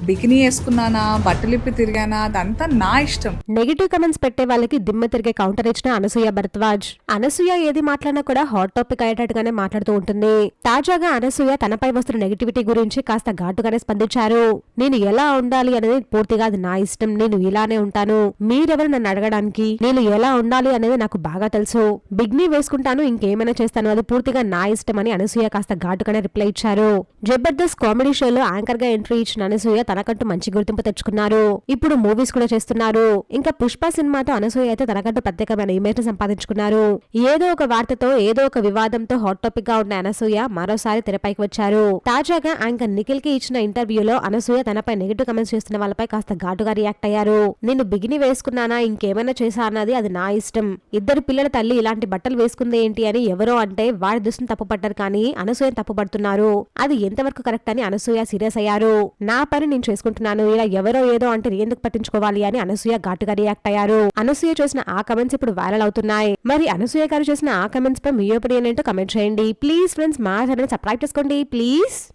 Bikini వేసుకున్నానా, బట్టలిప్పి తిరిగానా, అదంతా నా ఇష్టం. నెగిటివ్ కమెంట్స్ పెట్టే వాళ్ళకి దిమ్మ తిరిగే కౌంటర్ ఇచ్చిన అనసూయ భరద్వాజ్. అనసూయ ఏది మాట్లాడినా కూడా హాట్ టాపిక్ అయ్యేటట్టుగానే మాట్లాడుతూ ఉంటుంది. తాజాగా అనసూయ తనపై వస్తున్న నెగిటివిటీ గురించి కాస్త ఘాటుగానే స్పందించారు. నేను ఎలా ఉండాలి అనేది పూర్తిగా అది నా ఇష్టం, నేను ఇలానే ఉంటాను, మీరెవరు నన్ను అడగడానికి, నేను ఎలా ఉండాలి అనేది నాకు బాగా తెలుసు, బిగ్నీ వేసుకుంటాను, ఇంకేమైనా చేస్తాను, అది పూర్తిగా నా ఇష్టం అని అనసూయ కాస్త ఘాటుగానే రిప్లై ఇచ్చారు. జబర్దస్త్ కామెడీ షోలో యాంకర్ గా ఎంట్రీ ఇచ్చిన అనసూయ తనకంటూ మంచి గుర్తింపు తెచ్చుకున్నారు. ఇప్పుడు మూవీస్ కూడా చేస్తున్నారు. ఇంకా పుష్ప సినిమాతో అనసూయ అయితే తనకంటూ ప్రత్యేకమైన ఇమేజ్ ని సంపాదించుకున్నారు. ఏదో ఒక వార్తతో, ఏదో ఒక వివాదంతో హాట్ టాపిక్ గా ఉన్న అనసూయ మరోసారి తెరపైకి వచ్చారు. తాజాగా యాంకర్ నిఖిల్ కి ఇచ్చిన ఇంటర్వ్యూలో అనసూయ తనపై నెగిటివ్ కమెంట్స్ చేస్తున్న వాళ్ళపై కాస్త ఘాటుగా రియాక్ట్ అయ్యారు. నేను బిగిని వేసుకున్నానా, ఇంకేమైనా చేశా అన్నది అది నా ఇష్టం, ఇద్దరు పిల్లల తల్లి ఇలాంటి బట్టలు వేసుకుంది ఏంటి అని ఎవరో అంటే వారి దృష్టిని తప్పుపడ్డారు, కానీ అనసూయ తప్పుపడుతున్నారు, అది ఎంతవరకు కరెక్ట్ అని అనసూయ సీరియస్ అయ్యారు. నా పని నేను చేసుకుంటున్నాను, ఇలా ఎవరో ఏదో అంటే ఎందుకు పట్టించుకోవాలి అని అనసూయ ఘాటుగా రియాక్ట్ అయ్యారు. అనసూయ చేసిన ఆ కమెంట్స్ ఇప్పుడు వైరల్ అవుతున్నాయి. మరి అనసూయ గారు చేసిన ఆ కమెంట్స్ పై మీ ఒపీనియన్ ఏంటో కమెంట్ చేయండి. ప్లీజ్ ఫ్రెండ్స్, మా ఛానల్ సబ్స్క్రైబ్ చేసుకోండి ప్లీజ్.